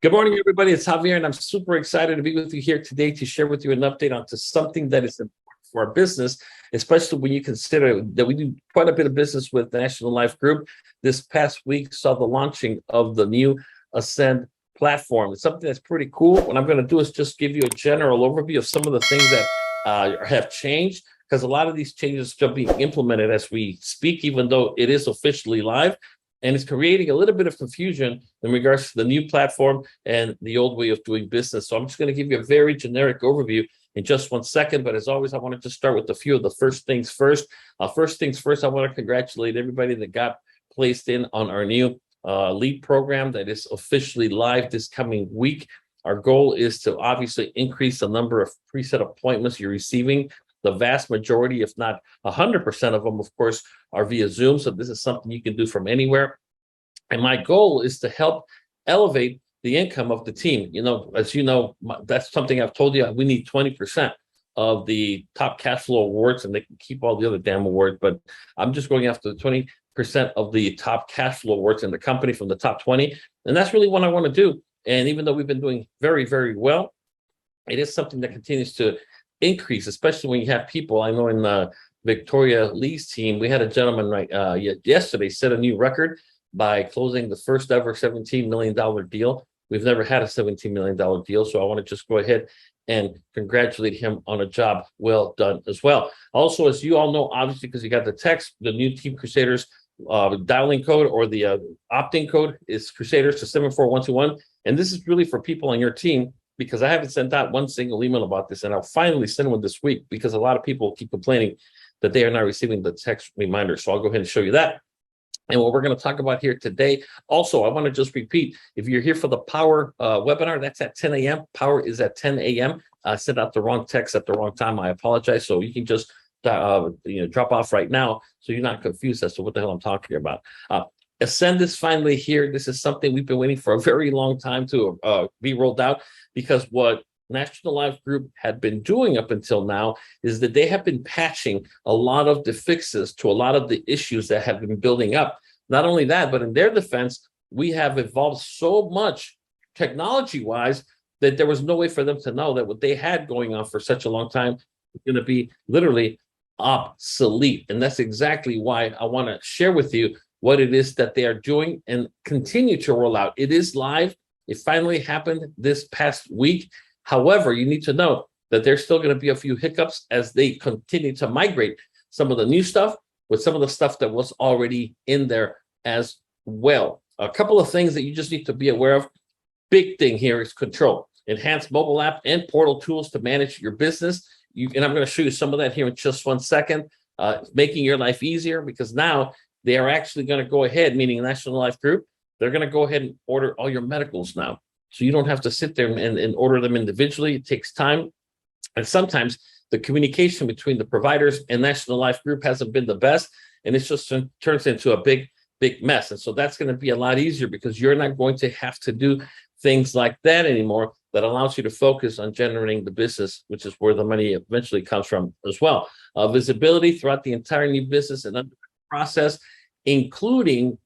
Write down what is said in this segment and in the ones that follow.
Good morning, everybody. It's Javier, and I'm super excited to be with you here today to share with you an update onto something that is important for our business, especially when you consider that we do quite a bit of business with National Life Group. This past week saw the launching of the new Ascend platform. It's something that's pretty cool. What I'm going to do is just give you a general overview of some of the things that have changed, because a lot of these changes are still being implemented as we speak, even though it is officially live. And it's creating a little bit of confusion in regards to the new platform and the old way of doing business. So I'm just going to give you a very generic overview in just 1 second. But as always, I want to just start with a few of the first things first. First things first, I want to congratulate everybody that got placed in on our new lead program that is officially live this coming week. Our goal is to obviously increase the number of preset appointments you're receiving. The vast majority, if not 100% of them, of course, are via Zoom. So this is something you can do from anywhere. And my goal is to help elevate the income of the team. As you know, that's something I've told you. We need 20% of the top cash flow awards, and they can keep all the other damn awards. But I'm just going after the 20% of the top cash flow awards in the company from the top 20. And that's really what I want to do. And even though we've been doing very, very well, it is something that continues to increase, especially when you have people. I know in Victoria Lee's team, we had a gentleman yesterday set a new record by closing the first ever $17 million deal. We've never had a $17 million deal, so I want to just go ahead and congratulate him on a job well done as well. Also, as you all know, obviously, because you got the text, the new Team Crusaders dialing code or the opt-in code is Crusaders to 74121, and this is really for people on your team, because I haven't sent out one single email about this, and I'll finally send one this week because a lot of people keep complaining that they are not receiving the text reminder. So I'll go ahead and show you that. And what we're going to talk about here today, also, I want to just repeat, if you're here for the Power webinar, that's at 10 a.m. Power is at 10 a.m. I sent out the wrong text at the wrong time. I apologize. So you can just drop off right now so you're not confused as to what the hell I'm talking about. Ascend is finally here. This is something we've been waiting for a very long time to be rolled out, because what National Life Group had been doing up until now is that they have been patching a lot of the fixes to a lot of the issues that have been building up. Not only that, but in their defense, we have evolved so much technology-wise that there was no way for them to know that what they had going on for such a long time was going to be literally obsolete. And that's exactly why I want to share with you what it is that they are doing and continue to roll out. It is live. It finally happened this past week. However, you need to know that there's still going to be a few hiccups as they continue to migrate some of the new stuff with some of the stuff that was already in there as well. A couple of things that you just need to be aware of. Big thing here is control. Enhanced mobile app and portal tools to manage your business. And I'm going to show you some of that here in just 1 second, making your life easier, because now they are actually going to go ahead, meaning National Life Group, they're going to go ahead and order all your medicals now. So you don't have to sit there and order them individually. It takes time. And sometimes the communication between the providers and National Life Group hasn't been the best. And it just turns into a big mess. And so that's going to be a lot easier, because you're not going to have to do things like that anymore. That allows you to focus on generating the business, which is where the money eventually comes from as well. Visibility throughout the entire new business and process, including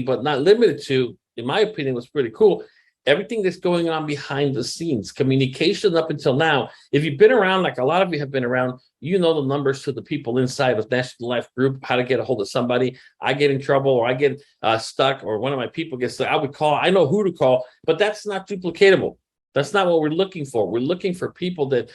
but not limited to, in my opinion, was pretty cool, everything that's going on behind the scenes. Communication up until now, if you've been around, like a lot of you have been around, you know the numbers to the people inside of National Life Group, how to get a hold of somebody. I get in trouble, or I get stuck, or one of my people gets stuck, I would call. I know who to call, but that's not duplicatable. That's not what we're looking for. We're looking for people that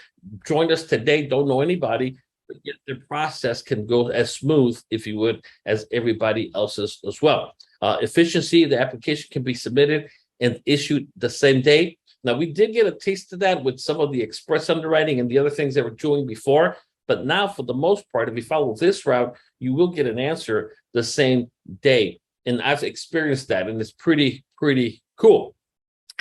joined us today, don't know anybody, but yet their process can go as smooth, if you would, as everybody else's as well. Efficiency, the application can be submitted and issued the same day. Now, we did get a taste of that with some of the express underwriting and the other things that we're doing before, but now for the most part, if you follow this route, you will get an answer the same day. And I've experienced that, and it's pretty cool.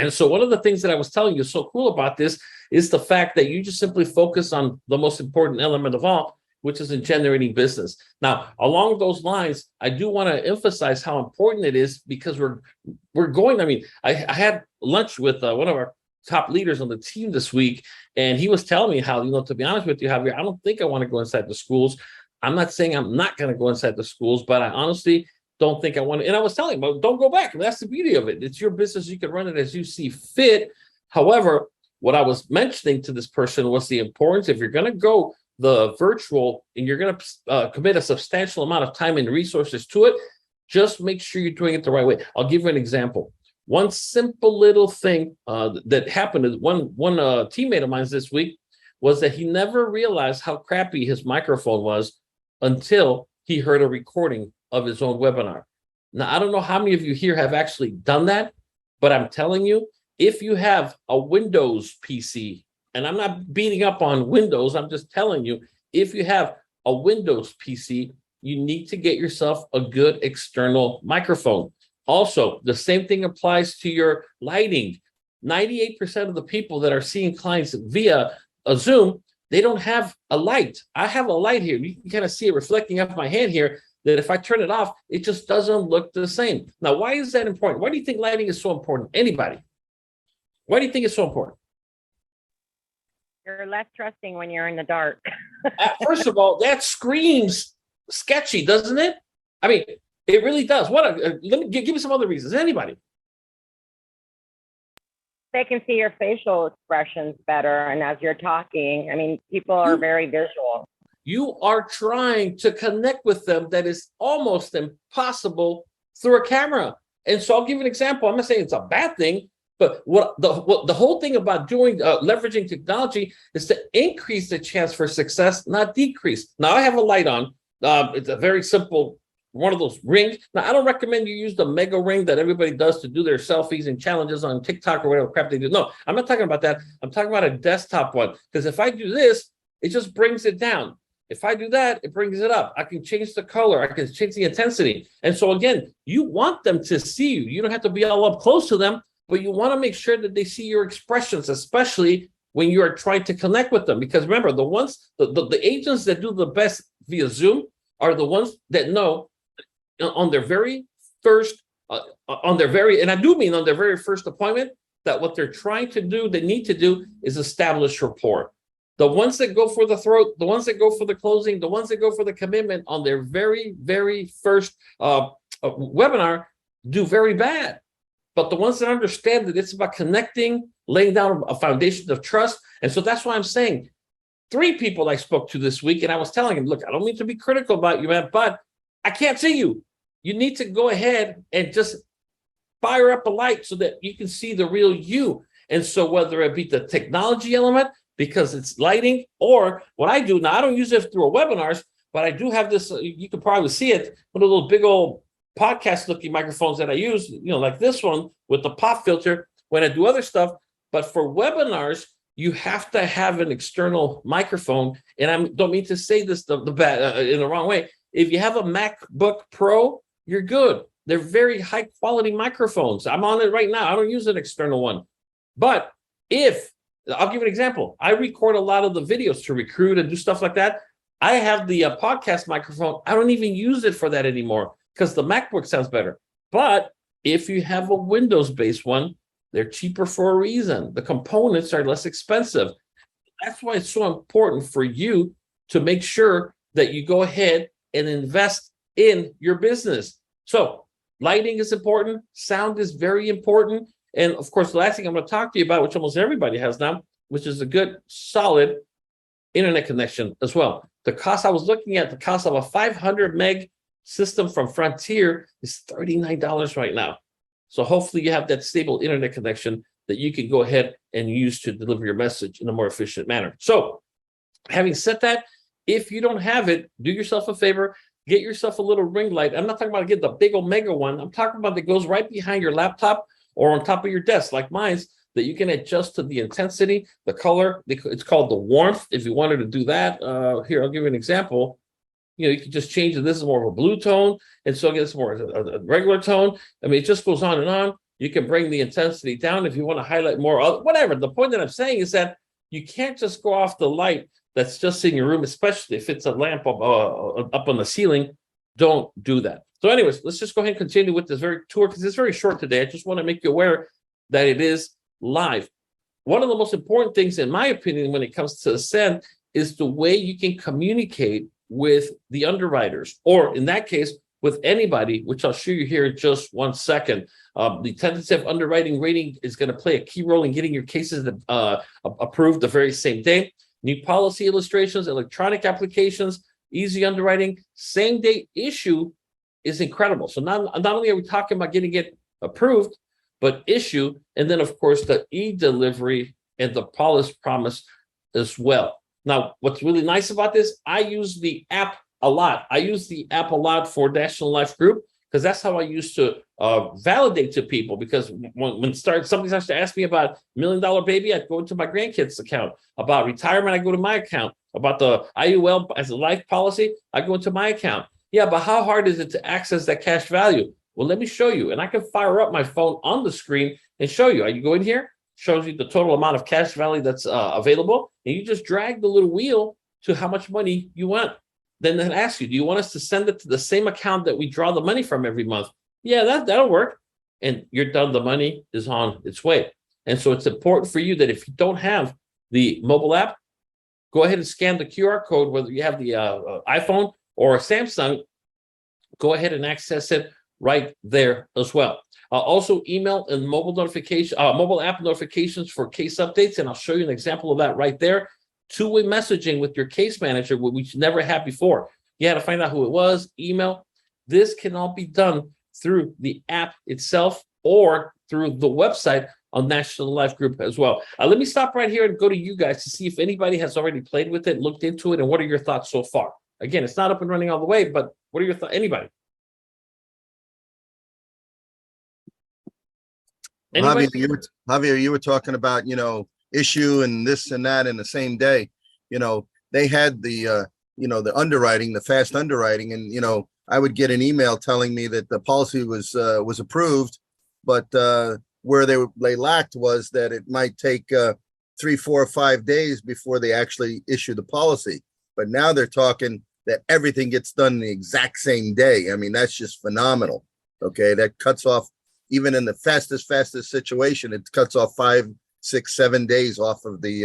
And so one of the things that I was telling you so cool about this is the fact that you just simply focus on the most important element of all, which is in generating business. Now, along those lines, I do want to emphasize how important it is, because we're going. I mean, I had lunch with one of our top leaders on the team this week, and he was telling me how, to be honest with you, Javier, I don't think I want to go inside the schools. I'm not saying I'm not going to go inside the schools, but I honestly don't think I want to. And I was telling him, well, don't go back. That's the beauty of it. It's your business. You can run it as you see fit. However, what I was mentioning to this person was the importance, if you're going to go the virtual and you're going to commit a substantial amount of time and resources to it, just make sure you're doing it the right way. I'll give you an example. One simple little thing that happened is one teammate of mine this week was that he never realized how crappy his microphone was until he heard a recording of his own webinar. Now, I don't know how many of you here have actually done that, but I'm telling you, if you have a Windows PC, and I'm not beating up on Windows, I'm just telling you, if you have a Windows PC, you need to get yourself a good external microphone. Also, the same thing applies to your lighting. 98% of the people that are seeing clients via a Zoom, they don't have a light. I have a light here. You can kind of see it reflecting off my hand here, that if I turn it off, it just doesn't look the same. Now, why is that important? Why do you think lighting is so important? Anybody? Why do you think it's so important? You're less trusting when you're in the dark. First of all, that screams sketchy, doesn't it? I mean, it really does. Let me give me some other reasons. Anybody? They can see your facial expressions better. And as you're talking, I mean, people are very visual. You are trying to connect with them that is almost impossible through a camera. And so I'll give you an example. I'm not saying it's a bad thing, but what the whole thing about doing leveraging technology is to increase the chance for success, not decrease. Now, I have a light on. It's a very simple one of those rings. Now, I don't recommend you use the mega ring that everybody does to do their selfies and challenges on TikTok or whatever crap they do. No, I'm not talking about that. I'm talking about a desktop one. Because if I do this, it just brings it down. If I do that, it brings it up. I can change the color. I can change the intensity. And so again, you want them to see you. You don't have to be all up close to them, but you want to make sure that they see your expressions, especially when you are trying to connect with them. Because remember, the agents that do the best via Zoom are the ones that know on their very first, and I do mean on their very first appointment, that what they're trying to do, they need to do is establish rapport. The ones that go for the throat, the ones that go for the closing, the ones that go for the commitment on their very, very first webinar do very bad. But the ones that understand that it's about connecting, laying down a foundation of trust. And so that's why I'm saying 3 people I spoke to this week, and I was telling them, look, I don't mean to be critical about you, man, but I can't see you. You need to go ahead and just fire up a light so that you can see the real you. And so whether it be the technology element, because it's lighting, or what I do now, I don't use it through webinars, but I do have this, you can probably see it, one of those big old podcast looking microphones that I use, like this one with the pop filter when I do other stuff. But for webinars, you have to have an external microphone. And I don't mean to say this in the wrong way. If you have a MacBook Pro, you're good. They're very high quality microphones. I'm on it right now. I don't use an external one. But I'll give you an example. I record a lot of the videos to recruit and do stuff like that. I have the podcast microphone. I don't even use it for that anymore because the MacBook sounds better. But if you have a Windows-based one, they're cheaper for a reason. The components are less expensive. That's why it's so important for you to make sure that you go ahead and invest in your business. So lighting is important. Sound is very important. And of course, the last thing I'm going to talk to you about, which almost everybody has now, which is a good, solid internet connection as well. The cost I was looking at, the cost of a 500 meg system from Frontier is $39 right now. So hopefully you have that stable internet connection that you can go ahead and use to deliver your message in a more efficient manner. So having said that, if you don't have it, do yourself a favor, get yourself a little ring light. I'm not talking about get the big old mega one. I'm talking about that goes right behind your laptop or on top of your desk, like mine's, that you can adjust to the intensity, the color. It's called the warmth. If you wanted to do that, here, I'll give you an example. You can just change it. This is more of a blue tone, and so it's more a regular tone. I mean, it just goes on and on. You can bring the intensity down if you want to highlight more, whatever. The point that I'm saying is that you can't just go off the light that's just in your room, especially if it's a lamp up on the ceiling. Don't do that. So anyways, let's just go ahead and continue with this very tour because it's very short today. I just want to make you aware that it is live. One of the most important things, in my opinion, when it comes to Ascend is the way you can communicate with the underwriters, or in that case, with anybody, which I'll show you here in just 1 second. The tentative underwriting rating is going to play a key role in getting your cases approved the very same day. New policy illustrations, electronic applications, easy underwriting, same day issue is incredible. So not only are we talking about getting it approved, but issue, and then of course the e-delivery and the policy promise as well. Now, what's really nice about this, I use the app a lot. I use the app a lot for National Life Group because that's how I used to validate to people. Because when somebody starts to ask me about $1 Million Baby, I'd go into my grandkids' account. About retirement, I go to my account. About the IUL as a life policy, I go into my account. Yeah, but how hard is it to access that cash value? Well, let me show you. And I can fire up my phone on the screen and show you. You go in here, shows you the total amount of cash value that's available. And you just drag the little wheel to how much money you want. Then it asks you, do you want us to send it to the same account that we draw the money from every month? Yeah, that'll work. And you're done. The money is on its way. And so it's important for you that if you don't have the mobile app, go ahead and scan the QR code, whether you have the iPhone or a Samsung, go ahead and access it right there as well. Also email and mobile app notifications for case updates. And I'll show you an example of that right there. Two-way messaging with your case manager, which you never had before. You had to find out who it was, email. This can all be done through the app itself or through the website on National Life Group as well. Let me stop right here and go to you guys to see if anybody has already played with it, looked into it, and what are your thoughts so far? Again, it's not up and running all the way, but what are your thoughts? Anybody? Javier, you were talking about, issue and this and that in the same day. They had the the underwriting, the fast underwriting, and I would get an email telling me that the policy was approved, but where they lacked was that it might take 3, 4, or 5 days before they actually issue the policy. But now they're talking that everything gets done the exact same day. I mean, that's just phenomenal. Okay, that cuts off, even in the fastest situation, it cuts off 5, 6, 7 days off of the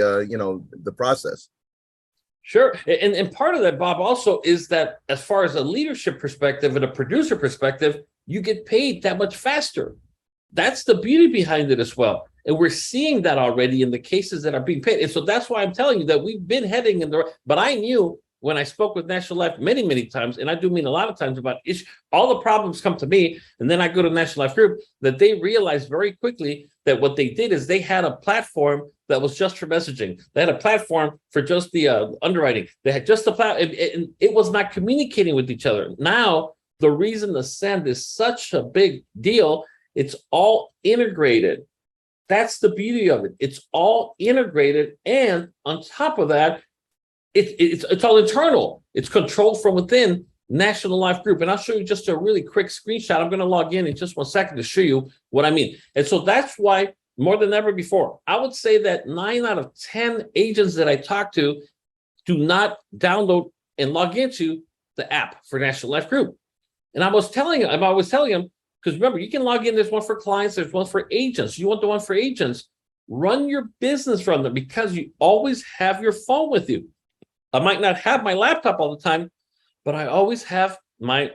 the process. Sure. And part of that, Bob, also is that as far as a leadership perspective and a producer perspective, you get paid that much faster. That's the beauty behind it as well. And we're seeing that already in the cases that are being paid. And so that's why I'm telling you that we've been heading in the, but I knew when I spoke with National Life many times, and I do mean a lot of times about all the problems come to me, and then I go to National Life Group, that they realized very quickly that what they did is they had a platform that was just for messaging. They had a platform for just the underwriting. They had just the platform, and it was not communicating with each other. Now, the reason Ascend is such a big deal, it's all integrated. That's the beauty of it. It's all integrated, and on top of that, it's all internal. It's controlled from within National Life Group. And I'll show you just a really quick screenshot. I'm going to log in just 1 second to show you what I mean. And so that's why, more than ever before, I would say that 9 out of 10 agents that I talk to do not download and log into the app for National Life Group. And I'm always telling them, because remember, you can log in. There's one for clients. There's one for agents. You want the one for agents. Run your business from them because you always have your phone with you. I might not have my laptop all the time, but I always have my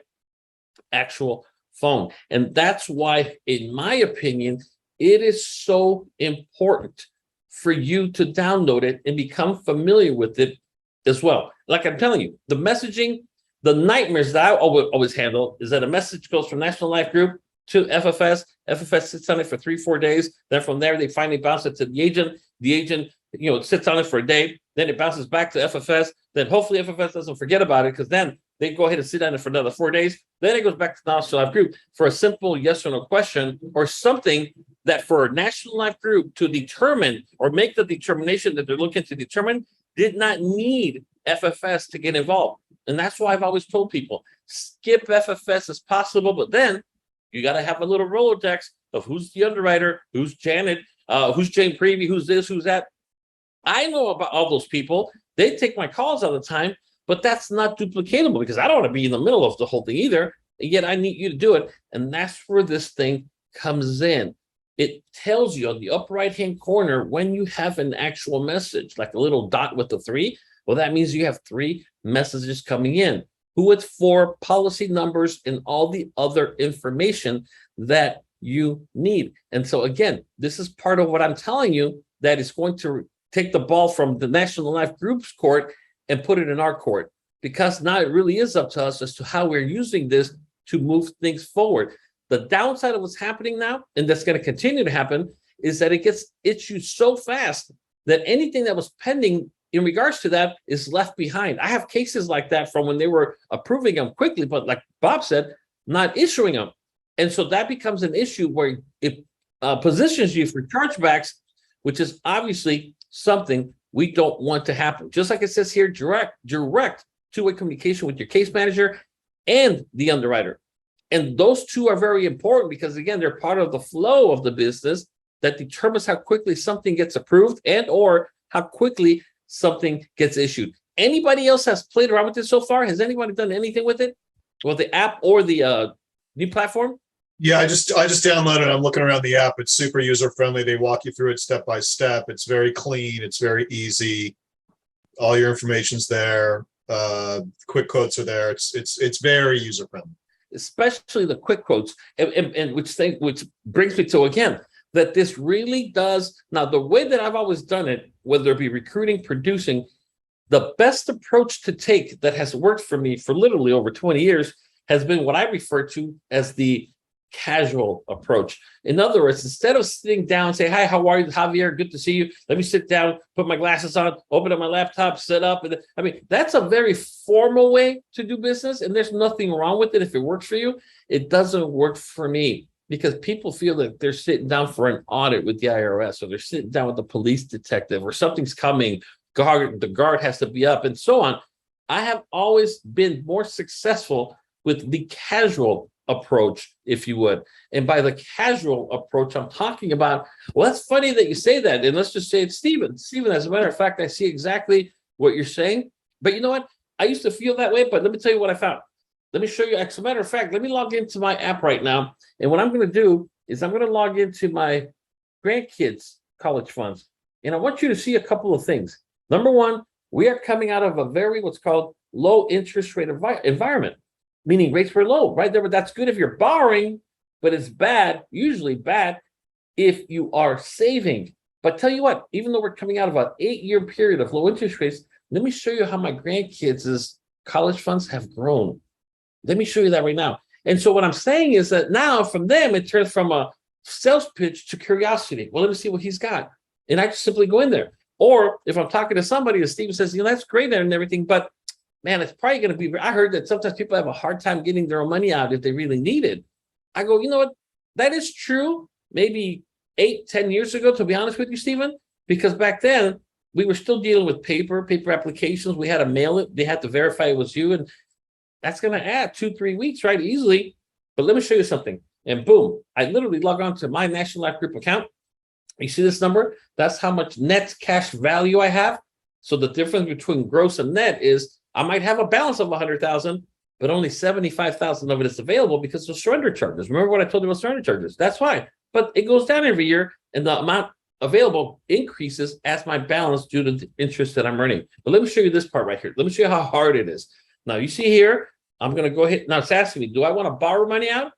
actual phone. And that's why, in my opinion, it is so important for you to download it and become familiar with it as well. Like I'm telling you, the messaging, the nightmares that I always handle is that a message goes from National Life Group to FFS. FFS sits on it for 3, 4 days. Then from there, they finally bounce it to the agent. The agent, sits on it for a day. Then it bounces back to FFS. Then hopefully FFS doesn't forget about it, because then they go ahead and sit on it for another 4 days. Then it goes back to National Life Group for a simple yes or no question, or something that for a National Life Group to determine or make the determination that they're looking to determine did not need FFS to get involved. And that's why I've always told people, skip FFS as possible, but then you got to have a little Rolodex of who's the underwriter, who's Janet, who's Jane Prevey, who's this, who's that. I know about all those people. They take my calls all the time, but that's not duplicatable because I don't want to be in the middle of the whole thing either. And yet I need you to do it. And that's where this thing comes in. It tells you on the upper right-hand corner when you have an actual message, like a little dot with the 3. Well, that means you have 3 messages coming in. who it's for, policy numbers, and all the other information that you need. And so again, this is part of what I'm telling you that is going to take the ball from the National Life Group's court and put it in our court, because now it really is up to us as to how we're using this to move things forward. The downside of what's happening now, and that's going to continue to happen, is that it gets issued so fast that anything that was pending in regards to that is left behind. I have cases like that from when they were approving them quickly, but like Bob said, not issuing them. And so that becomes an issue where it positions you for chargebacks, which is obviously something we don't want to happen. Just like it says here, direct two-way communication with your case manager and the underwriter. And those two are very important because, again, they're part of the flow of the business that determines how quickly something gets approved and or how quickly something gets issued. Anybody else has played around with this so far? Has anybody done anything with it? Well, the app or the new platform? Yeah, I just downloaded it. I'm looking around the app. It's super user friendly. They walk you through it step by step. It's very clean. It's very easy. All your information's there. Quick quotes are there. It's very user friendly. Especially the quick quotes, and which brings me to, again, that this really does. Now, the way that I've always done it, whether it be recruiting, producing, the best approach to take that has worked for me for literally over 20 years has been what I refer to as the casual approach. In other words, instead of sitting down and say, "Hi, how are you, Javier? Good to see you. Let me sit down, put my glasses on, open up my laptop, set up." And I mean, that's a very formal way to do business, and there's nothing wrong with it if it works for you. It doesn't work for me because people feel that they're sitting down for an audit with the IRS, or they're sitting down with the police detective, or something's coming. The guard has to be up, and so on. I have always been more successful with the casual approach, if you would. And by the casual approach, I'm talking about, well, that's funny that you say that. And let's just say it's Stephen. Stephen, as a matter of fact, I see exactly what you're saying. But you know what? I used to feel that way, but let me tell you what I found. Let me show you. As a matter of fact, let me log into my app right now. And what I'm going to do is I'm going to log into my grandkids' college funds. And I want you to see a couple of things. Number one, we are coming out of a very, what's called low interest rate environment. Meaning rates were low, right there. But that's good if you're borrowing, but it's bad, usually bad, if you are saving. But tell you what, even though we're coming out of an 8-year period of low interest rates, let me show you how my grandkids' college funds have grown. Let me show you that right now. And so what I'm saying is that now from them, it turns from a sales pitch to curiosity. Well, let me see what he's got. And I just simply go in there. Or if I'm talking to somebody, as Steve says, that's great and everything, but man, it's probably going to be, I heard that sometimes people have a hard time getting their own money out if they really need it. I go, you know what? That is true. Maybe 8-10 years ago, to be honest with you, Stephen, because back then we were still dealing with paper applications. We had to mail it. They had to verify it was you. And that's going to add 2-3 weeks, right? Easily. But let me show you something. And boom, I literally log on to my National Life Group account. You see this number? That's how much net cash value I have. So the difference between gross and net is I might have a balance of 100,000, but only 75,000 of it is available because of surrender charges. Remember what I told you about surrender charges? That's why. But it goes down every year, and the amount available increases as my balance due to the interest that I'm earning. But let me show you this part right here. Let me show you how hard it is. Now, you see here, I'm going to go ahead. Now, it's asking me, do I want to borrow money out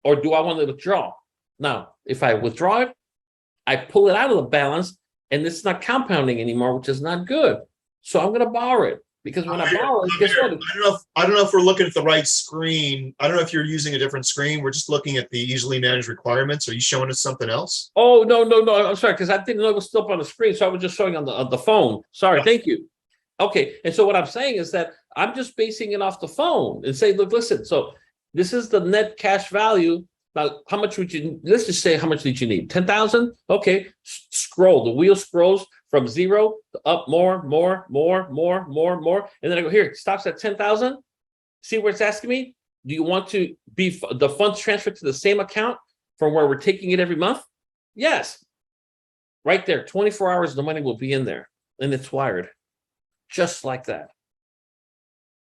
or do I want to withdraw? Now, if I withdraw it, I pull it out of the balance, and it's not compounding anymore, which is not good. So I'm going to borrow it. Because when I borrow it, guess what? I don't know if we're looking at the right screen. I don't know if you're using a different screen. We're just looking at the easily managed requirements. Are you showing us something else? Oh, no. I'm sorry, because I didn't know it was still up on the screen. So I was just showing on the phone. Sorry, thank you. Okay, and so what I'm saying is that I'm just basing it off the phone and say, look, listen, so this is the net cash value. Now, how much would you, let's just say, how much did you need? 10,000? Okay, scroll. The wheel scrolls from 0 to up more. And then I go, here, it stops at 10,000. See where it's asking me? Do you want to be the funds transferred to the same account from where we're taking it every month? Yes. Right there, 24 hours, the money will be in there. And it's wired. Just like that.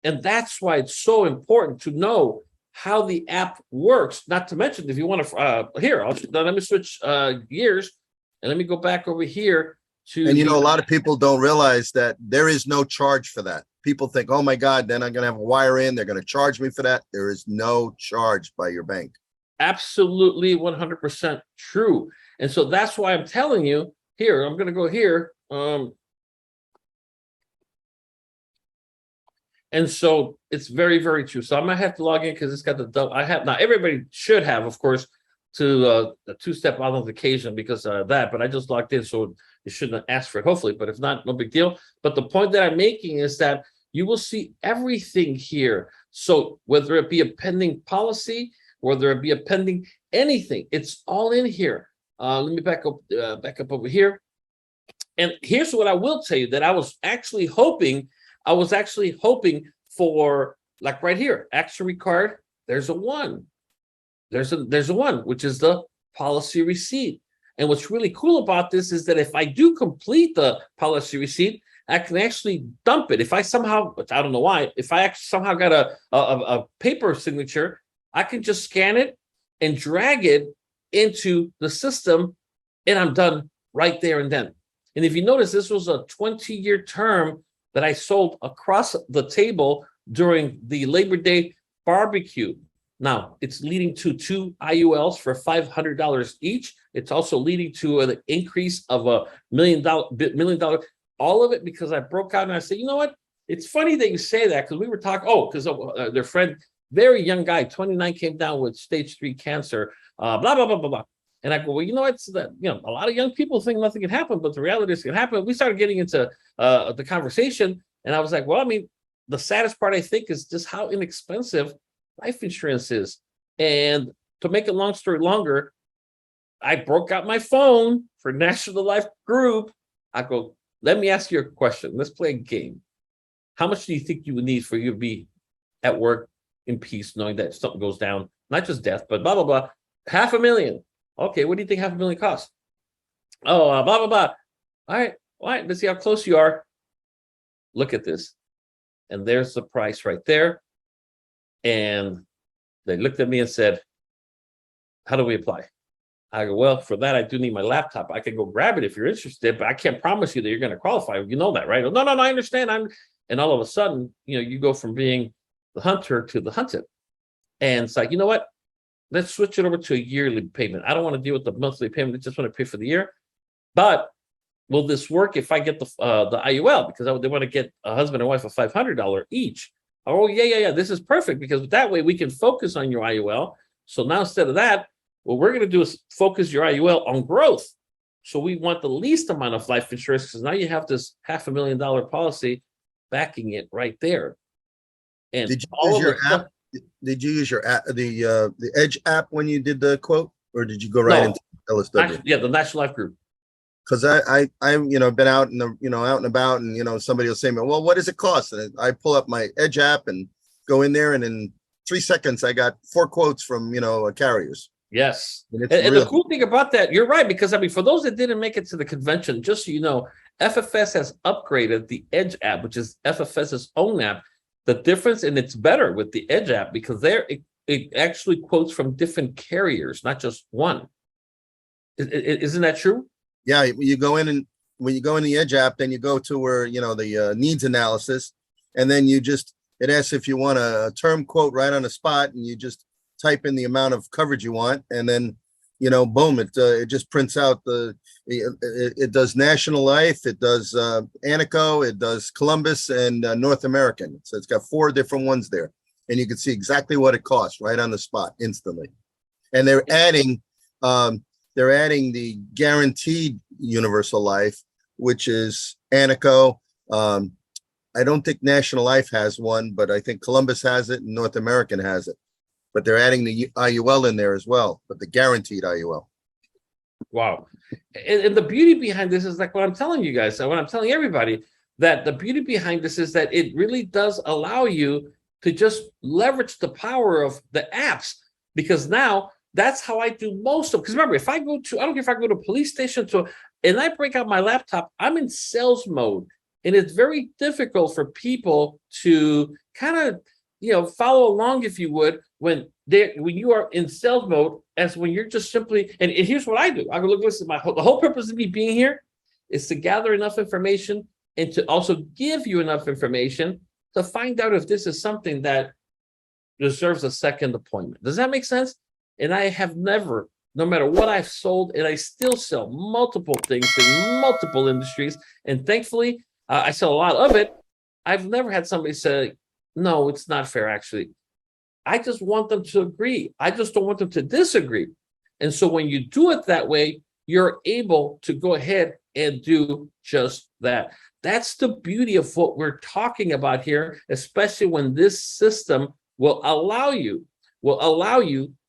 And that's why it's so important to know how the app works. Not to mention, if you want to, let me switch gears and let me go back over here to. And a lot of people don't realize that there is no charge for that. people think, oh my God, then I'm going to have a wire in. They're going to charge me for that. There is no charge by your bank. Absolutely 100% true. And so that's why I'm telling you here, I'm going to go here. And so it's very, very true. So I might have to log in because it's got the I have now. Everybody should have, of course, to a two-step authentication because of that. But I just logged in, so you shouldn't ask for it, hopefully. But if not, no big deal. But the point that I'm making is that you will see everything here. So whether it be a pending policy, whether it be a pending anything, it's all in here. Let me back up over here. And here's what I will tell you that I was actually hoping for, like right here, action required. There's a one. There's a one, which is the policy receipt. And what's really cool about this is that if I do complete the policy receipt, I can actually dump it. If I somehow, which I don't know why, if I actually somehow got a paper signature, I can just scan it and drag it into the system, and I'm done right there and then. And if you notice, this was a 20-year term that I sold across the table during the Labor Day barbecue. Now, it's leading to 2 IULs for $500 each. It's also leading to an increase of $1 million, all of it because I broke out and I said, you know what? It's funny that you say that because we were talking, because their friend, very young guy, 29, came down with stage 3 cancer, blah, blah, blah, blah, blah. And I go, well, you know, it's that, a lot of young people think nothing can happen, but the reality is it can happen. We started getting into the conversation, and I was like, well, I mean, the saddest part, I think, is just how inexpensive life insurance is. And to make a long story longer, I broke out my phone for National Life Group. I go, let me ask you a question. Let's play a game. How much do you think you would need for you to be at work in peace, knowing that if something goes down, not just death, but blah, blah, blah, $500,000. Okay, what do you think $500,000 costs? Oh, blah, blah, blah. All right, let's see how close you are. Look at this. And there's the price right there. And they looked at me and said, how do we apply? I go, well, for that, I do need my laptop. I can go grab it if you're interested, but I can't promise you that you're going to qualify. You know that, right? No, I understand. And all of a sudden, you go from being the hunter to the hunted. And it's like, you know what? Let's switch it over to a yearly payment. I don't want to deal with the monthly payment. I just want to pay for the year. But will this work if I get the IUL? Because they want to get a husband and wife a $500 each. Oh, yeah. This is perfect because that way we can focus on your IUL. So now instead of that, what we're going to do is focus your IUL on growth. So we want the least amount of life insurance because now you have this $500,000 policy backing it right there. And did you use your app? Did you use your app, the Edge app when you did the quote, or did you go right into LSW? Actually, yeah, the National Life Group. Because I been out in the out and about, and somebody will say, well, what does it cost? And I pull up my Edge app and go in there, and in 3 seconds I got 4 quotes from carriers. Yes, and the cool thing about that, you're right, because I mean, for those that didn't make it to the convention, just so you know, FFS has upgraded the Edge app, which is FFS's own app. The difference, and it's better with the Edge app because it actually quotes from different carriers, not just one. Isn't that true? Yeah, you go in, and when you go in the Edge app, then you go to where the needs analysis, and then it asks if you want a term quote right on the spot, and you just type in the amount of coverage you want, and then boom, it just prints out it does National Life, it does Anaco, it does Columbus, and North American. So it's got 4 different ones there, and you can see exactly what it costs right on the spot instantly. And they're adding the guaranteed universal life, which is Anaco. I don't think National Life has one, but I think Columbus has it and North American has it. But they're adding the IUL in there as well, but the guaranteed IUL. Wow. And the beauty behind this is like what I'm telling you guys, what I'm telling everybody, that the beauty behind this is that it really does allow you to just leverage the power of the apps, because now that's how I do most of. Because remember, if I go to, I don't care if I go to a police station and I break out my laptop, I'm in sales mode. And it's very difficult for people to kind of, follow along, if you would, when you are in sales mode, as when you're just simply, and here's what I do. I go, look, listen, the whole purpose of me being here is to gather enough information and to also give you enough information to find out if this is something that deserves a second appointment. Does that make sense? And I have never, no matter what I've sold, and I still sell multiple things in multiple industries, and thankfully, I sell a lot of it. I've never had somebody say, no, it's not fair, actually. I just want them to agree. I just don't want them to disagree. And so when you do it that way, you're able to go ahead and do just that. That's the beauty of what we're talking about here, especially when this system will allow you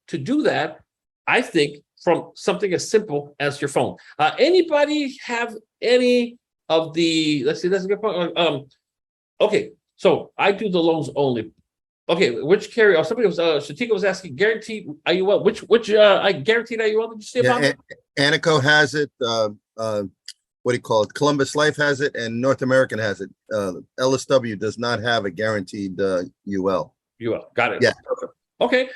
to do that, I think, from something as simple as your phone. Anybody have any of the, let's see, that's a good point. Okay, so I do the loans only. Okay, which carrier? Somebody was Shatika was asking, guaranteed IUL. Which I guaranteed IUL? Did you say about? Anico has it. What do you call it? Columbus Life has it, and North American has it. LSW does not have a guaranteed UL. UL, got it. Yeah. Perfect. Okay.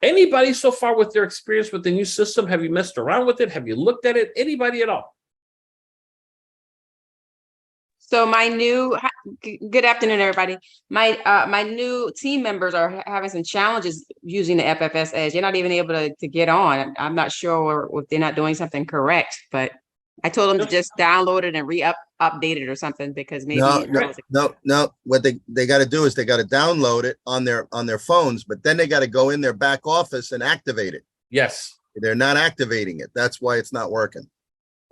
Anybody so far with their experience with the new system? Have you messed around with it? Have you looked at it? Anybody at all? So my new, good afternoon, everybody. My new team members are having some challenges using the FFS Edge. They're not even able to get on. I'm not sure if they're not doing something correct, but I told them to just download it and update it or something, because maybe no. What they got to do is they got to download it on their phones, but then they got to go in their back office and activate it. Yes. They're not activating it. That's why it's not working.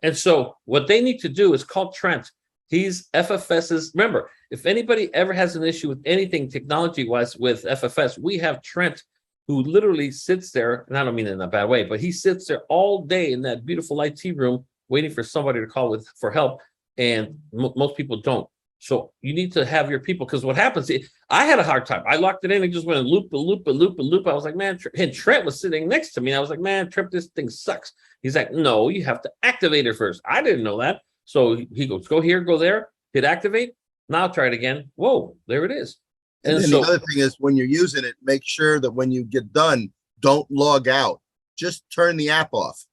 And so what they need to do is call Trent. He's FFS's. Remember, if anybody ever has an issue with anything technology-wise with FFS, we have Trent, who literally sits there, and I don't mean it in a bad way, but he sits there all day in that beautiful IT room waiting for somebody to call for help, and most people don't. So you need to have your people, because what happens, I had a hard time. I locked it in and just went loop. I was like, man, and Trent was sitting next to me. And I was like, man, Trent, this thing sucks. He's like, no, you have to activate it first. I didn't know that. So he goes, go here, go there, hit activate. Now try it again. Whoa, there it is. And then the other thing is, when you're using it, make sure that when you get done, don't log out. Just turn the app off.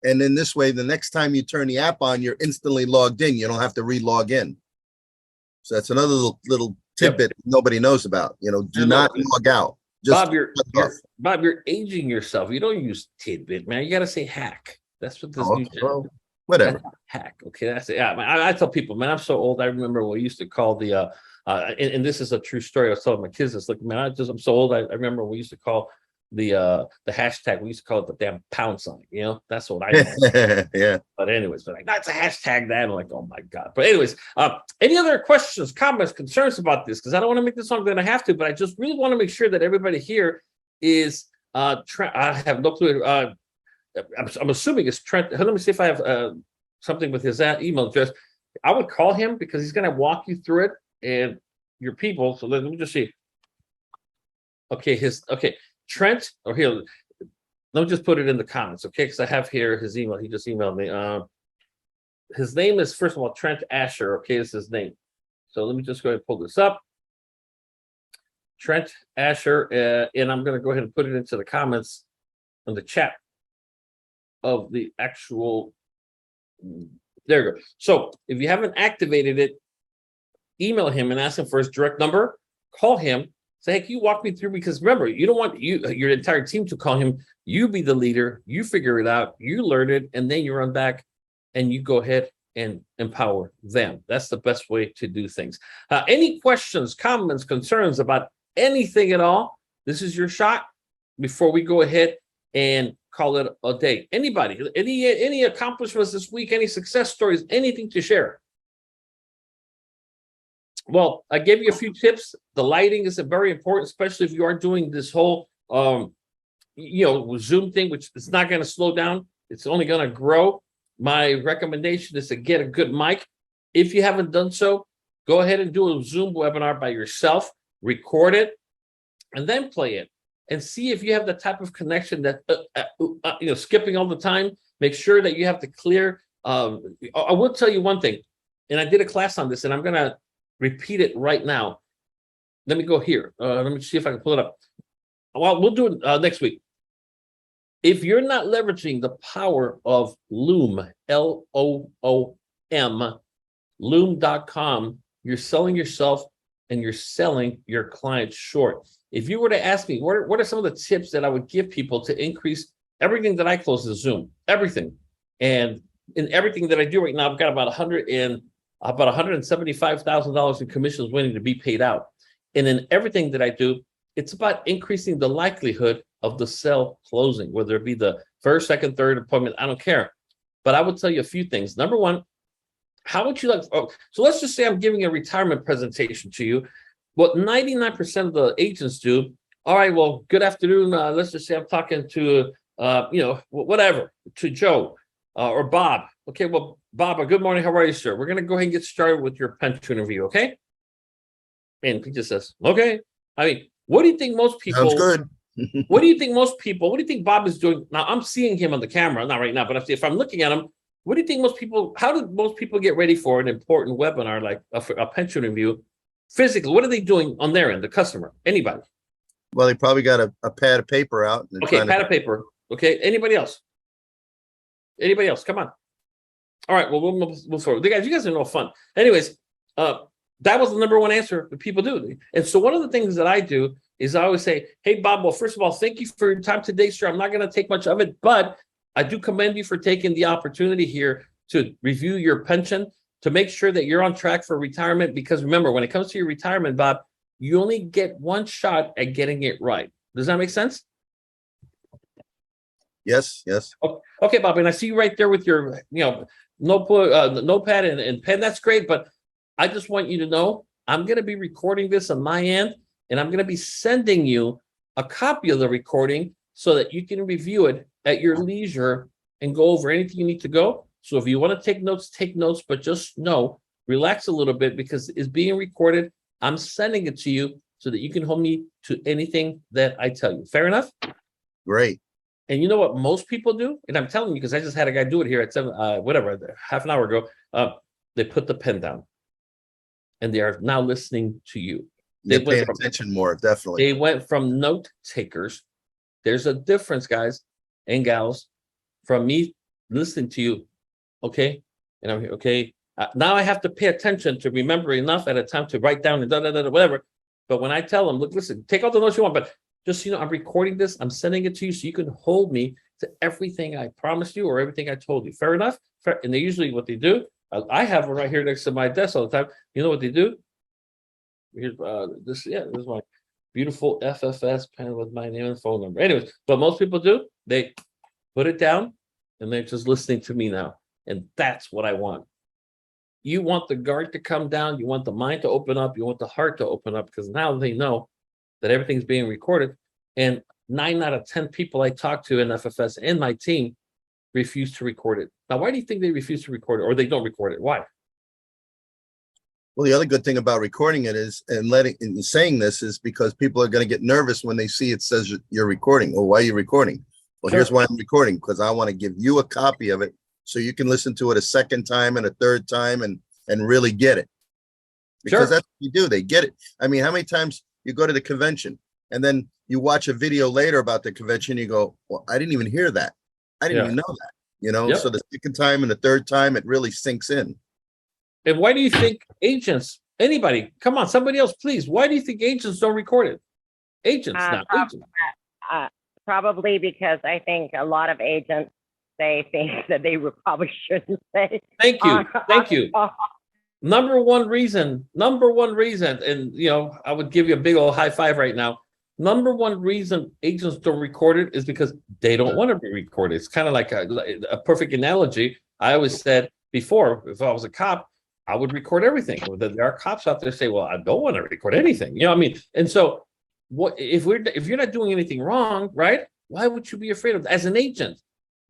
And then this way, the next time you turn the app on, you're instantly logged in. You don't have to re-log in. So that's another little tidbit nobody knows about. Do not log out. Just Bob, you're aging yourself. You don't use tidbit, man. You got to say hack. That's what this new whatever. Hack. Okay, that's it. Yeah, I tell people, man, I'm so old. I remember what we used to call the and this is a true story. I was telling my kids this. Like, man, I'm so old. I remember we used to call the hashtag. We used to call it the damn pound sign. That's what I know. Yeah. But anyways, but like, that's a hashtag that. I'm like, oh my god. But anyways, any other questions, comments, concerns about this? Because I don't want to make this longer than I have to, but I just really want to make sure that everybody here is I have no clue. I'm assuming it's Trent. Let me see if I have something with his email address. I would call him because he's going to walk you through it and your people. So let me just see. Okay, Trent. Or here, let me just put it in the comments, okay? Because I have here his email. He just emailed me. His name is, first of all, Trent Asher. Okay, is his name. So let me just go ahead and pull this up. Trent Asher, and I'm going to go ahead and put it into the comments in the chat of the actual. There you go. So if you haven't activated it, email him and ask him for his direct number. Call him. Say, hey, can you walk me through? Because remember, you don't want your entire team to call him. You be the leader. You figure it out. You learn it, and then you run back and you go ahead and empower them. That's the best way to do things. Any questions, comments, concerns about anything at all? This is your shot before we go ahead and call it a day. Anybody, any accomplishments this week, any success stories, anything to share? Well, I gave you a few tips. The lighting is very important, especially if you are doing this whole Zoom thing, which is not going to slow down. It's only going to grow. My recommendation is to get a good mic. If you haven't done so, go ahead and do a Zoom webinar by yourself, record it, and then play it. And see if you have the type of connection that, skipping all the time. Make sure that you have the clear. I will tell you one thing, and I did a class on this, and I'm going to repeat it right now. Let me go here. Let me see if I can pull it up. Well, we'll do it next week. If you're not leveraging the power of Loom, Loom, Loom.com, you're selling yourself and you're selling your clients short. If you were to ask me, what are some of the tips that I would give people to increase everything that I close is Zoom, everything. And in everything that I do right now, I've got about $175,000 in commissions waiting to be paid out. And in everything that I do, it's about increasing the likelihood of the sale closing, whether it be the first, second, third appointment, I don't care. But I would tell you a few things. Number one, how would you like, so let's just say I'm giving a retirement presentation to you. What 99% of the agents do, all right, well, good afternoon. Let's just say I'm talking to, whatever, to Joe or Bob. Okay, well, Bob, good morning. How are you, sir? We're going to go ahead and get started with your pension review, okay? And he just says, okay. I mean, what do you think most people... Sounds good. What do you think Bob is doing? Now, I'm seeing him on the camera, not right now, but if I'm looking at him, what do you think how do most people get ready for an important webinar like a pension review physically? What are they doing on their end, the customer? Anybody? Well, they probably got a pad of paper out. And okay, pad of paper. Okay, anybody else? Anybody else? Come on. All right, well, we'll move forward. You guys are no fun. Anyways, that was the number one answer that people do. And so one of the things that I do is I always say, hey, Bob, well, first of all, thank you for your time today, sir. I'm not going to take much of it, but I do commend you for taking the opportunity here to review your pension, to make sure that you're on track for retirement. Because remember, when it comes to your retirement, Bob, you only get one shot at getting it right. Does that make sense? Yes. Okay, Bob, and I see you right there with your, notepad and pen. That's great, but I just want you to know I'm going to be recording this on my end, and I'm going to be sending you a copy of the recording so that you can review it at your leisure and go over anything you need to go. So if you want to take notes, but just know, relax a little bit because it's being recorded. I'm sending it to you so that you can hold me to anything that I tell you. Fair enough? Great. And you know what most people do? And I'm telling you, because I just had a guy do it here at half an hour ago. They put the pen down and they are now listening to you. They pay attention more, definitely. They went from note takers. There's a difference, guys and gals, from me listening to you. Okay. And I'm here. Okay. Now I have to pay attention to remember enough at a time to write down and whatever. But when I tell them, look, listen, take all the notes you want, but just, I'm recording this. I'm sending it to you so you can hold me to everything I promised you or everything I told you. Fair enough? Fair. And they usually, what they do, I have one right here next to my desk all the time. You know what they do? Here's this is my beautiful FFS pen with my name and phone number. Anyways, what most people do, they put it down and they're just listening to me now. And that's what I want. You want the guard to come down. You want the mind to open up. You want the heart to open up because now they know that everything's being recorded. And 9 out of 10 people I talk to in FFS and my team refuse to record it. Now, why do you think they refuse to record it or they don't record it? Why? Well, the other good thing about recording it is and saying this is because people are going to get nervous when they see it says you're recording. Well, why are you recording? Well, Here's why I'm recording, because I want to give you a copy of it so you can listen to it a second time and a third time and really get it. Because that's what you do. They get it. I mean, how many times you go to the convention and then you watch a video later about the convention, you go, well, I didn't even hear that. I didn't even know that, So the second time and the third time, it really sinks in. And why do you think agents, anybody, come on, somebody else, please. Why do you think agents don't record it? Agents, not agents. Probably because I think a lot of agents say things that they probably shouldn't say. Thank you. Number one reason, and I would give you a big old high five right now. Number one reason agents don't record it is because they don't want to be recorded. It's kind of like a perfect analogy. I always said before, if I was a cop, I would record everything. There are cops out there say, well, I don't want to record anything. You know what I mean? And so what if you're not doing anything wrong, right? Why would you be afraid of as an agent?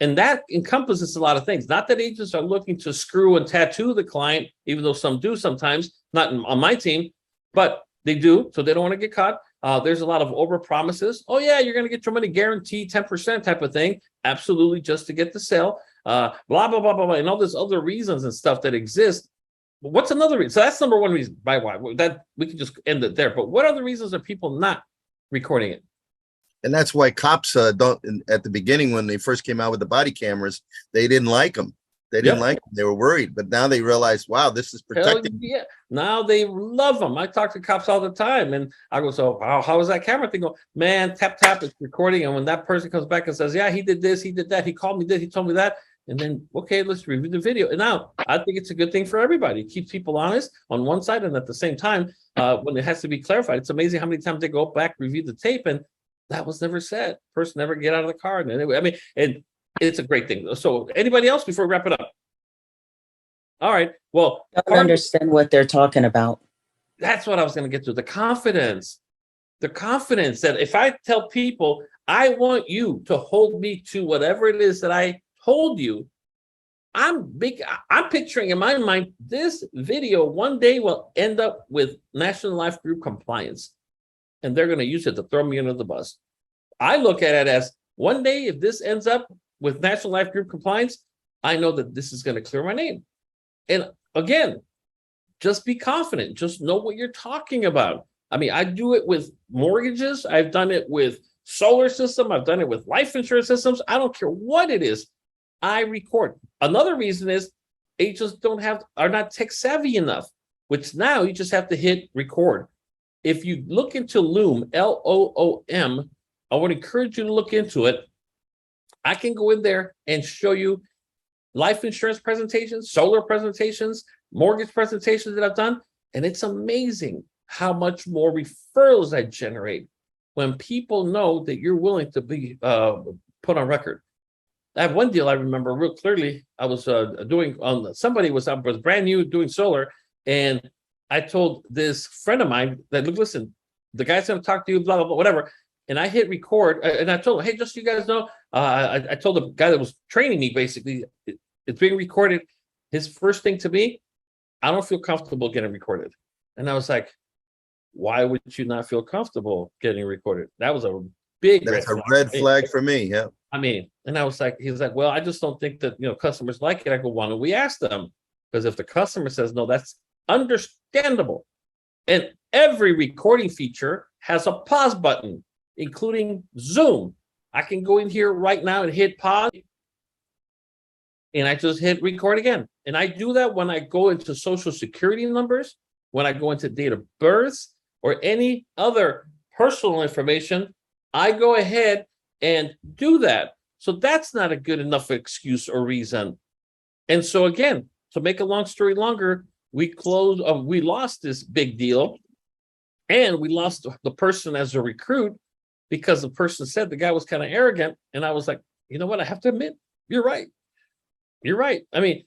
And that encompasses a lot of things. Not that agents are looking to screw and tattoo the client, even though some do sometimes, not on my team, but they do, so they don't want to get caught. There's a lot of over promises. Oh yeah, you're going to get your money guaranteed 10% type of thing. Absolutely, just to get the sale. Blah, blah, blah, blah, blah, and all this other reasons and stuff that exist. But what's another reason? So that's number one reason by why. That we can just end it there. But what other reasons are people not recording it? And that's why cops don't, at the beginning, when they first came out with the body cameras, they didn't like them They didn't Yep. like them. They were worried, but now they realize, wow, this is Hell protecting. yeah. Now they love them. I talk to cops all the time, and I go, so how was that camera thing? Go, man, tap, tap, it's recording. And when that person comes back and says, yeah, he did this, he did that, he called me this, he told me that. And then, okay, let's review the video. And now I think it's a good thing for everybody. It keeps people honest on one side. And at the same time, when it has to be clarified, it's amazing how many times they go back, review the tape, and that was never said. Person never get out of the car. And anyway, I mean, and it's a great thing. So anybody else before we wrap it up? All right. Well, Don't understand what they're talking about. that's what I was going to get to. The confidence that if I tell people, I want you to hold me to whatever it is that I told you, I'm picturing in my mind, this video one day will end up with National Life Group compliance, and they're going to use it to throw me under the bus. I look at it as one day, if this ends up with National Life Group compliance, I know that this is going to clear my name. And again, just be confident. Just know what you're talking about. I mean, I do it with mortgages. I've done it with solar system. I've done it with life insurance systems. I don't care what it is. I record. Another reason is agents are not tech savvy enough, which now you just have to hit record. If you look into Loom, Loom, I would encourage you to look into it. I can go in there and show you life insurance presentations, solar presentations, mortgage presentations that I've done. And it's amazing how much more referrals I generate when people know that you're willing to be put on record. I have one deal I remember real clearly. I was doing on somebody was brand new doing solar, and I told this friend of mine that, look, listen, the guy's going to talk to you, blah, blah, blah, whatever. And I hit record, and I told him, hey, just so you guys know, I told the guy that was training me, basically, it's being recorded. His first thing to me, I don't feel comfortable getting recorded. And I was like, why would you not feel comfortable getting recorded? That was a big red flag for me. Yeah. I mean, and I was like, he was like, well, I just don't think that, customers like it. I go, why don't we ask them? Because if the customer says no, that's understandable. And every recording feature has a pause button, including Zoom. I can go in here right now and hit pause, and I just hit record again. And I do that when I go into social security numbers, when I go into date of birth, or any other personal information. I go ahead and do that. So that's not a good enough excuse or reason. And so again, to make a long story longer, we lost this big deal, and we lost the person as a recruit because the person said the guy was kind of arrogant. And I was like, you know what? I have to admit, you're right. You're right. I mean,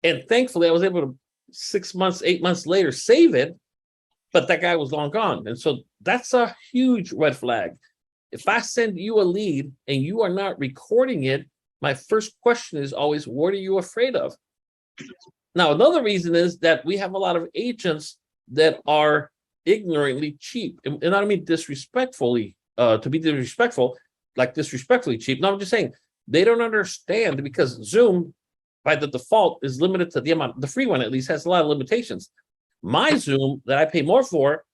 and thankfully I was able to 6 months, 8 months later, save it, but that guy was long gone. And so that's a huge red flag. If I send you a lead and you are not recording it, my first question is always, what are you afraid of? Now, another reason is that we have a lot of agents that are ignorantly cheap. And I don't mean disrespectfully, to be disrespectful, like disrespectfully cheap. No, I'm just saying they don't understand, because Zoom, by the default, is limited to the amount. The free one, at least, has a lot of limitations. My Zoom that I pay more for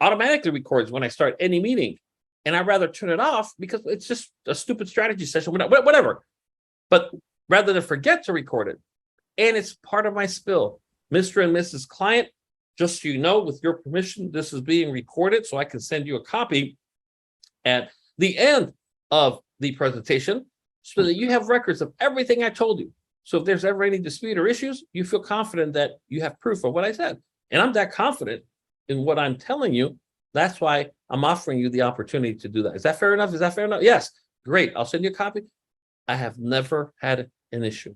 automatically records when I start any meeting. And I'd rather turn it off because it's just a stupid strategy session, whatever. But rather than forget to record it. And it's part of my spill. Mr. and Mrs. Client, just so you know, with your permission, this is being recorded so I can send you a copy at the end of the presentation so that you have records of everything I told you. So if there's ever any dispute or issues, you feel confident that you have proof of what I said. And I'm that confident in what I'm telling you. That's why I'm offering you the opportunity to do that. Is that fair enough? Is that fair enough? Yes. Great. I'll send you a copy. I have never had an issue.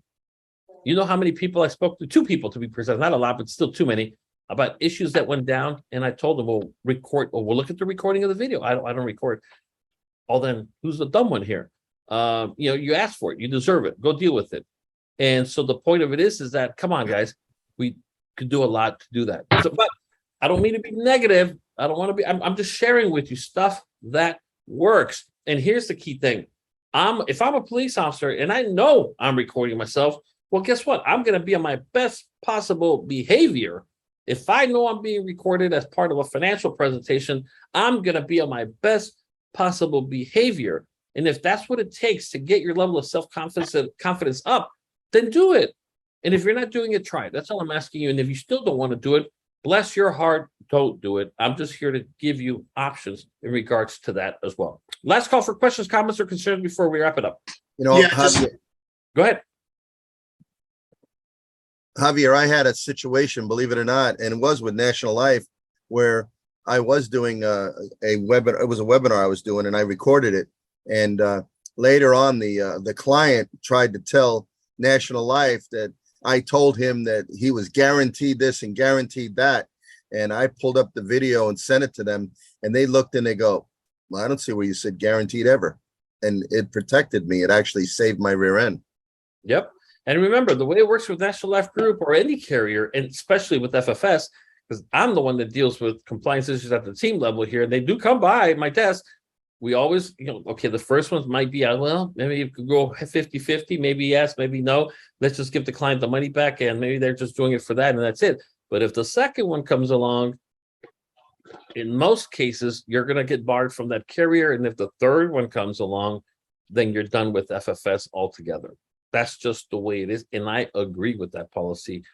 You know how many people I spoke to? 2 people, to be precise, not a lot, but still too many, about issues that went down. And I told them, we'll look at the recording of the video. I don't record. Oh, then who's the dumb one here? You asked for it. You deserve it. Go deal with it. And so the point of it is that, come on, guys, we could do a lot to do that. So, but I don't mean to be negative. I don't want to be, I'm just sharing with you stuff that works. And here's the key thing. If I'm a police officer and I know I'm recording myself, well, guess what? I'm going to be on my best possible behavior. If I know I'm being recorded as part of a financial presentation, I'm going to be on my best possible behavior. And if that's what it takes to get your level of self-confidence up, then do it. And if you're not doing it, try it. That's all I'm asking you. And if you still don't want to do it, bless your heart, don't do it. I'm just here to give you options in regards to that as well. Last call for questions, comments, or concerns before we wrap it up. You know, Yeah, just- Go ahead. Javier, I had a situation, believe it or not, and it was with National Life, where I was doing a webinar. It was a webinar I was doing, and I recorded it. And later on, the client tried to tell National Life that I told him that he was guaranteed this and guaranteed that. And I pulled up the video and sent it to them, and they looked and they go, "Well, I don't see where you said guaranteed ever." And it protected me. It actually saved my rear end. Yep. And remember, the way it works with National Life Group or any carrier, and especially with FFS, because I'm the one that deals with compliance issues at the team level here, and they do come by my desk. We always, okay, the first ones might be, well, maybe you could go 50-50, maybe yes, maybe no. Let's just give the client the money back, and maybe they're just doing it for that, and that's it. But if the second one comes along, in most cases, you're going to get barred from that carrier. And if the third one comes along, then you're done with FFS altogether. That's just the way it is. And I agree with that policy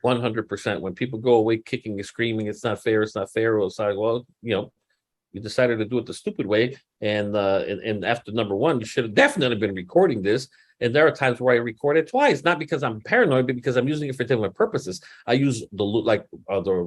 100%. When people go away kicking and screaming, it's not fair, well, it's like, well, you decided to do it the stupid way. And after number one, you should have definitely been recording this. And there are times where I record it twice, not because I'm paranoid, but because I'm using it for different purposes. I use the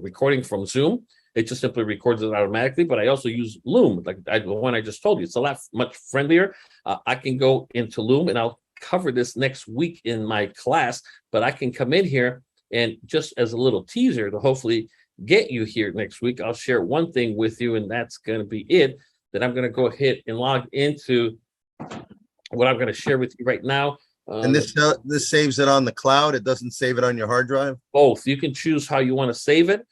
recording from Zoom. It just simply records it automatically, but I also use Loom, the one I just told you. It's a lot much friendlier. I can go into Loom, and I'll cover this next week in my class, but I can come in here and just as a little teaser to hopefully get you here next week, I'll share one thing with you, and that's going to be it. That I'm going to go ahead and log into what I'm going to share with you right now. And this saves it on the cloud. It doesn't save it on your hard drive. Both. You can choose how you want to save it,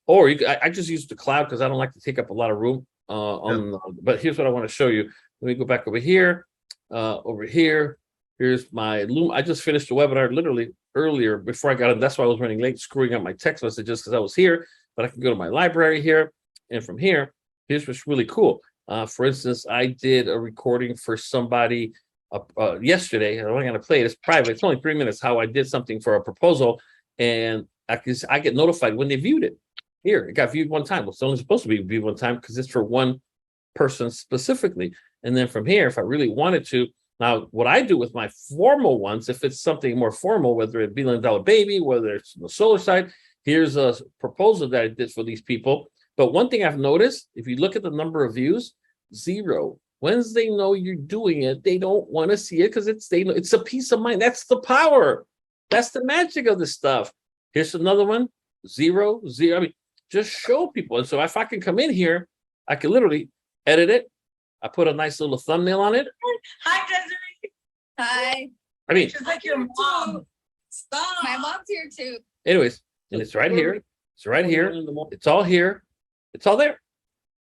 or I just use the cloud because I don't like to take up a lot of room. But here's what I want to show you. Let me go back over here. Over here, here's my Loom. I just finished the webinar literally earlier before I got in. That's why I was running late, screwing up my text messages because I was here. But I can go to my library here, and from here, here's what's really cool. For instance, I did a recording for somebody yesterday. I'm not going to play it. It's private. It's only 3 minutes. How I did something for a proposal, and I get notified when they viewed it. Here, it got viewed one time. Well, it's only supposed to be viewed one time because it's for one person specifically. And then from here, if I really wanted to, now what I do with my formal ones, if it's something more formal, whether it be $1 Million Baby, whether it's on the solar side, here's a proposal that I did for these people. But one thing I've noticed, if you look at the number of views, 0. Once they know you're doing it, they don't want to see it because it's a peace of mind. That's the power. That's the magic of this stuff. Here's another one, 0. I mean, just show people. And so if I can come in here, I can literally edit it. I put a nice little thumbnail on it. Hi, Desiree. Hi. I mean, She's like your mom. Stop. My mom's here too. anyways, and it's right here. It's right here. It's all here. It's all there.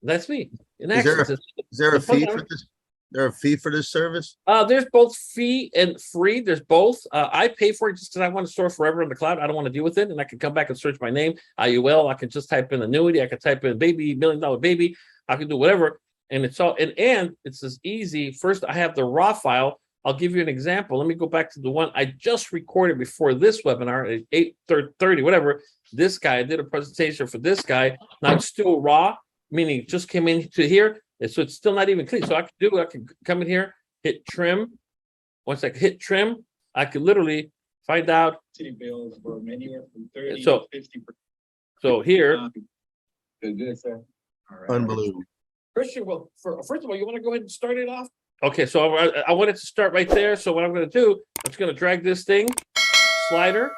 That's me. In Is action. there a fee for this? There a fee for this service? There's both fee and free. There's both. I pay for it just because I want to store forever in the cloud. I don't want to deal with it. And I can come back and search my name, IUL. I can just type in annuity. I can type in baby, $1 million baby. I can do whatever. And it's all, and it's as easy. First, I have the raw file. I'll give you an example. Let me go back to the one I just recorded before this webinar at 8:30, whatever. This guy, I did a presentation for this guy. Now it's still raw, meaning it just came into here. And so it's still not even clean. So I can come in here, hit trim. Once I hit trim, I can literally find out. City bills were anywhere from 30 So- to 50%. So here, Good, sir. All right. Unbelievable. Christian, well, first of all, you want to go ahead and start it off? Okay, so I wanted to start right there. So what I'm going to do, I'm just going to drag this thing, slider,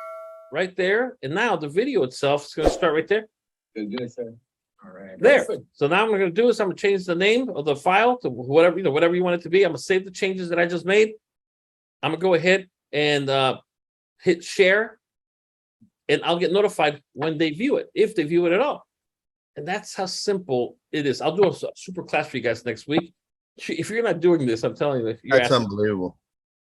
right there. And now the video itself is going to start right there. Good, sir. All right. There. So now what I'm going to do is I'm going to change the name of the file to whatever you want it to be. I'm going to save the changes that I just made. I'm going to go ahead and hit share, and I'll get notified when they view it, if they view it at all. And that's how simple it is. I'll do a super class for you guys next week. If you're not doing this, I'm telling you, you're That's unbelievable.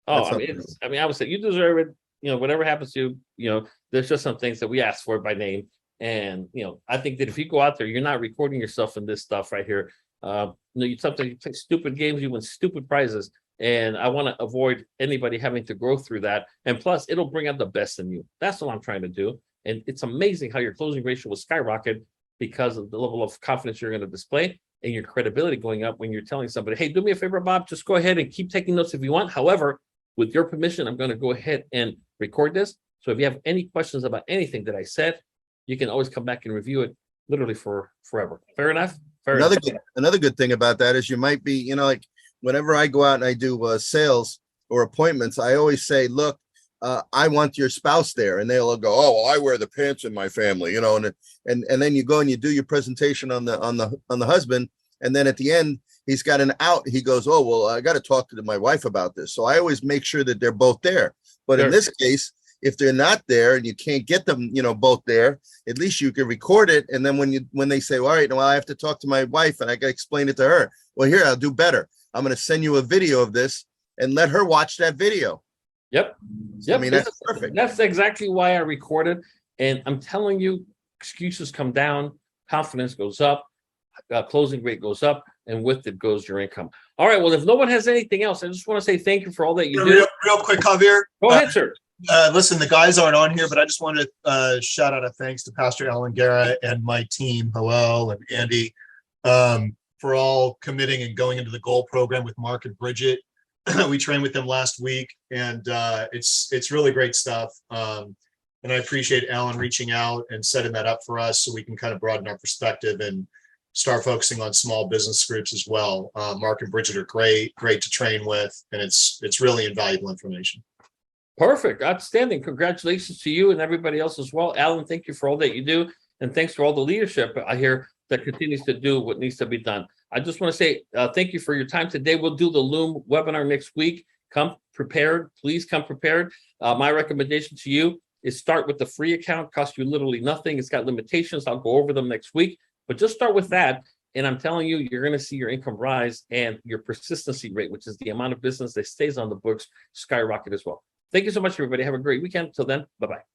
Oh, That's I mean, I would say you deserve it. Whatever happens to you, there's just some things that we ask for by name. And, I think that if you go out there, you're not recording yourself in this stuff right here. You sometimes you play stupid games, you win stupid prizes. And I want to avoid anybody having to go through that. And plus, it'll bring out the best in you. That's what I'm trying to do. And it's amazing how your closing ratio will skyrocket because of the level of confidence you're going to display and your credibility going up when you're telling somebody, hey, do me a favor, Bob, just go ahead and keep taking notes if you want. However, with your permission, I'm going to go ahead and record this. So if you have any questions about anything that I said, you can always come back and review it literally for forever. Fair enough? Fair enough. Another good thing about that is you might be, you know, like whenever I go out and I do sales or appointments, I always say, look, I want your spouse there. And they'll go, oh, well, I wear the pants in my family, you know, and then you go and you do your presentation on the husband. And then at the end, he's got an out. He goes, oh, well, I got to talk to my wife about this. So I always make sure that they're both there. But in this case, if they're not there and you can't get them, you know, both there, at least you can record it. And then when they say, well, all right, well, I have to talk to my wife and I got to explain it to her. Well, here, I'll do better. I'm going to send you a video of this and let her watch that video. Yep. I mean, that's perfect. That's exactly why I recorded. And I'm telling you, excuses come down, confidence goes up, closing rate goes up, and with it goes your income. All right. Well, if no one has anything else, I just want to say thank you for all that you do. Real quick, Javier. Go ahead, sir. Listen, the guys aren't on here, but I just want to shout out a thanks to Pastor Alan Guerra and my team, Joel and Andy, for all committing and going into the goal program with Mark and Bridget. We trained with them last week, and it's really great stuff. And I appreciate Alan reaching out and setting that up for us so we can kind of broaden our perspective and start focusing on small business groups as well. Mark and Bridget are great to train with, and it's really invaluable information. Perfect. Outstanding. Congratulations to you and everybody else as well. Alan, thank you for all that you do. And thanks for all the leadership I hear that continues to do what needs to be done. I just want to say thank you for your time today. We'll do the Loom webinar next week. Come prepared. Please come prepared. My recommendation to you is start with the free account. Costs you literally nothing. It's got limitations. I'll go over them next week. But just start with that. And I'm telling you, you're going to see your income rise and your persistency rate, which is the amount of business that stays on the books, skyrocket as well. Thank you so much, everybody. Have a great weekend. Till then, bye-bye.